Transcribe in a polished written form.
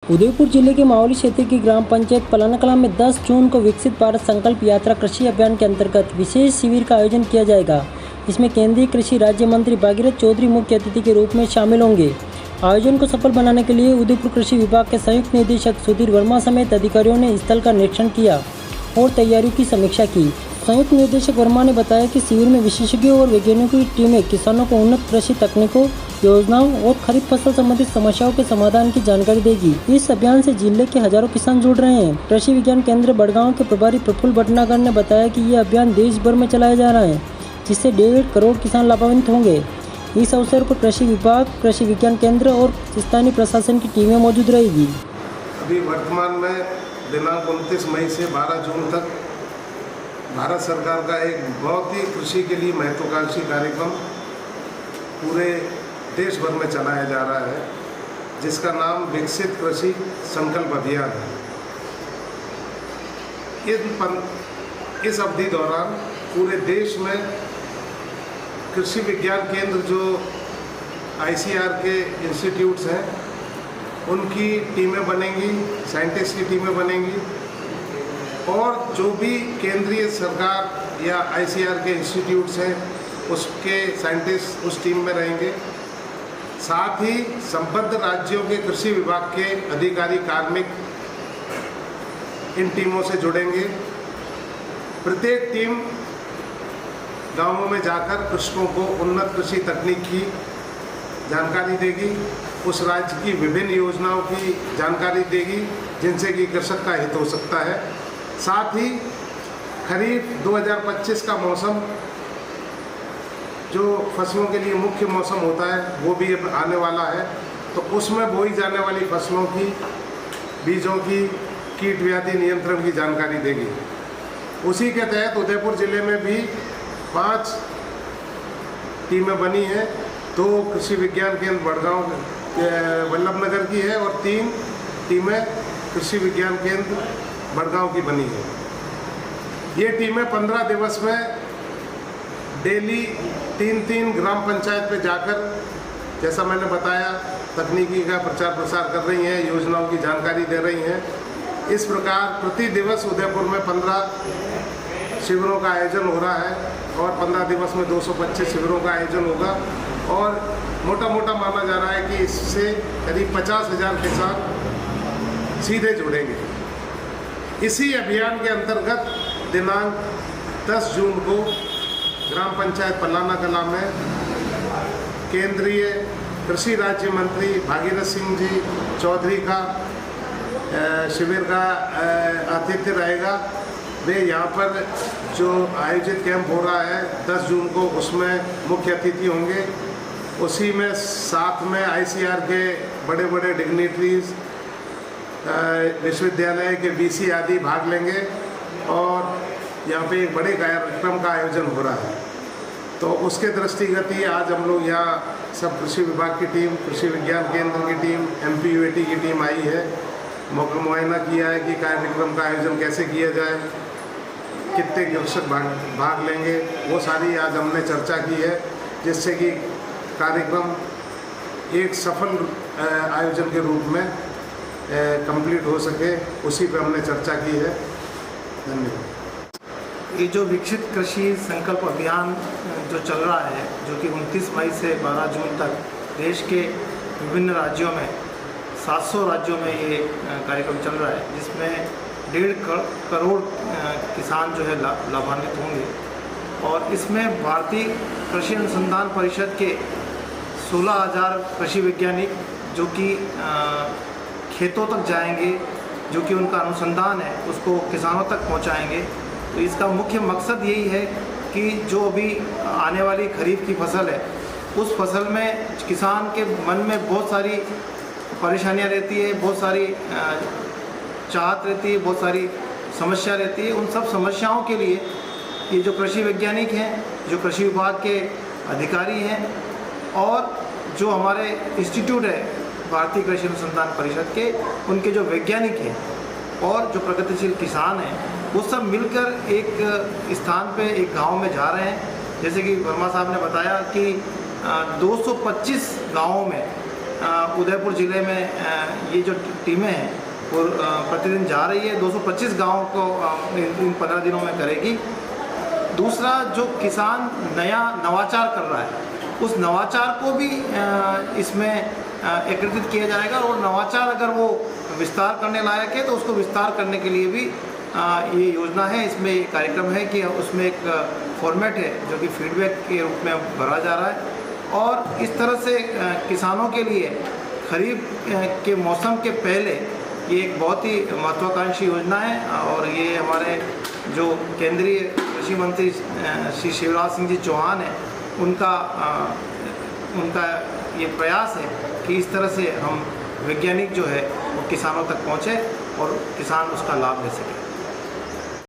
उदयपुर जिले के मावली क्षेत्र की ग्राम पंचायत पलाना कलां में 10 जून को विकसित भारत संकल्प यात्रा कृषि अभियान के अंतर्गत विशेष शिविर का आयोजन किया जाएगा। इसमें केंद्रीय कृषि राज्य मंत्री भागीरथ चौधरी मुख्य अतिथि के रूप में शामिल होंगे। आयोजन को सफल बनाने के लिए उदयपुर कृषि विभाग के संयुक्त निदेशक सुधीर वर्मा समेत अधिकारियों ने स्थल का निरीक्षण किया और तैयारियों की समीक्षा की। संयुक्त निदेशक वर्मा ने बताया कि शिविर में विशेषज्ञों और वैज्ञानिकों की टीमें किसानों को उन्नत कृषि तकनीकों, योजनाओं और खरीफ फसल संबंधित समस्याओं के समाधान की जानकारी देगी। इस अभियान से जिले के हजारों किसान जुड़ रहे हैं। कृषि विज्ञान केंद्र बड़गांव के प्रभारी प्रफुल्ल भटनागर ने बताया कि यह अभियान देश भर में चलाया जा रहा है, जिससे 1.5 करोड़ किसान लाभान्वित होंगे। इस अवसर पर कृषि विभाग, कृषि विज्ञान केंद्र और स्थानीय प्रशासन की टीमें मौजूद रहेगी। अभी वर्तमान में दिनांक 29 मई से 12 जून तक भारत सरकार का एक बहुत ही कृषि के लिए महत्वाकांक्षी कार्यक्रम पूरे देश भर में चलाया जा रहा है, जिसका नाम विकसित कृषि संकल्प अभियान है। इस अवधि दौरान पूरे देश में कृषि विज्ञान केंद्र जो ICAR के इंस्टीट्यूट्स हैं, उनकी टीमें बनेंगी, साइंटिस्ट की टीमें बनेंगी और जो भी केंद्रीय सरकार या ICAR के इंस्टीट्यूट्स हैं उसके साइंटिस्ट उस टीम में रहेंगे। साथ ही संबद्ध राज्यों के कृषि विभाग के अधिकारी, कार्मिक इन टीमों से जुड़ेंगे। प्रत्येक टीम गांवों में जाकर कृषकों को उन्नत कृषि तकनीक की जानकारी देगी, उस राज्य की विभिन्न योजनाओं की जानकारी देगी जिनसे कि कृषक का हित हो सकता है। साथ ही खरीफ 2025 का मौसम जो फसलों के लिए मुख्य मौसम होता है वो भी अब आने वाला है, तो उसमें बोई जाने वाली फसलों की, बीजों की, कीट व्याधि नियंत्रण की जानकारी देगी। उसी के तहत उदयपुर जिले में भी 5 टीमें बनी हैं। 2 कृषि विज्ञान केंद्र बड़गांव वल्लभनगर की है और 3 टीमें कृषि विज्ञान केंद्र बड़गांव की बनी है। ये टीमें 15 दिवस में डेली 3 ग्राम पंचायत पे जाकर, जैसा मैंने बताया, तकनीकी का प्रचार प्रसार कर रही हैं, योजनाओं की जानकारी दे रही हैं। इस प्रकार प्रति दिवस उदयपुर में 15 शिविरों का आयोजन हो रहा है और 15 दिवस में 225 शिविरों का आयोजन होगा और मोटा माना जा रहा है कि इससे करीब 50,000 किसान सीधे जुड़ेंगे। इसी अभियान के अंतर्गत दिनांक 10 जून को ग्राम पंचायत पलाना कलां में केंद्रीय कृषि राज्य मंत्री भागीरथ सिंह जी चौधरी का शिविर का आतिथ्य रहेगा। वे यहाँ पर जो आयोजित कैंप हो रहा है 10 जून को, उसमें मुख्य अतिथि होंगे। उसी में साथ में ICAR के बड़े डिग्निटरीज, विश्वविद्यालय के VC आदि भाग लेंगे और यहाँ पे एक बड़े कार्यक्रम का आयोजन हो रहा है। तो उसके दृष्टिगत ही आज हम लोग यहाँ सब कृषि विभाग की टीम, कृषि विज्ञान केंद्र की टीम, MPUAT की टीम आई है। मौका मुआयना किया है कि कार्यक्रम का आयोजन कैसे किया जाए, कितने कृषक भाग लेंगे, वो सारी आज हमने चर्चा की है, जिससे कि कार्यक्रम एक सफल आयोजन के रूप में कंप्लीट हो सके, उसी पर हमने चर्चा की है। धन्यवाद। ये जो विकसित कृषि संकल्प अभियान जो चल रहा है, जो कि 29 मई से 12 जून तक देश के विभिन्न राज्यों में 700 राज्यों में ये कार्यक्रम चल रहा है, जिसमें 1.5 करोड़ किसान जो है लाभान्वित होंगे। और इसमें भारतीय कृषि अनुसंधान परिषद के 16,000 कृषि वैज्ञानिक जो कि खेतों तक जाएंगे, जो कि उनका अनुसंधान है उसको किसानों तक पहुंचाएंगे। तो इसका मुख्य मकसद यही है कि जो अभी आने वाली खरीफ की फसल है, उस फसल में किसान के मन में बहुत सारी परेशानियां रहती है, बहुत सारी चाहत रहती है, बहुत सारी समस्या रहती है। उन सब समस्याओं के लिए ये जो कृषि वैज्ञानिक हैं, जो कृषि विभाग के अधिकारी हैं और जो हमारे इंस्टीट्यूट है भारतीय कृषि अनुसंधान परिषद के, उनके जो वैज्ञानिक हैं और जो प्रगतिशील किसान हैं, वो सब मिलकर एक स्थान पे, एक गांव में जा रहे हैं। जैसे कि वर्मा साहब ने बताया कि 225 गाँवों में उदयपुर ज़िले में ये जो टीमें हैं वो प्रतिदिन जा रही है, 225 गाँव को इन 15 दिनों में करेगी। दूसरा, जो किसान नया नवाचार कर रहा है उस नवाचार को भी इसमें एकीकृत किया जाएगा, और नवाचार अगर वो विस्तार करने लायक है तो उसको विस्तार करने के लिए भी ये योजना है। इसमें ये कार्यक्रम है कि उसमें एक फॉर्मेट है जो कि फीडबैक के रूप में भरा जा रहा है, और इस तरह से किसानों के लिए खरीफ के मौसम के पहले ये एक बहुत ही महत्वाकांक्षी योजना है। और ये हमारे जो केंद्रीय कृषि मंत्री श्री शिवराज सिंह जी चौहान हैं, उनका ये प्रयास है कि इस तरह से हम वैज्ञानिक जो है वो किसानों तक पहुँचे और किसान उसका लाभ ले सकें।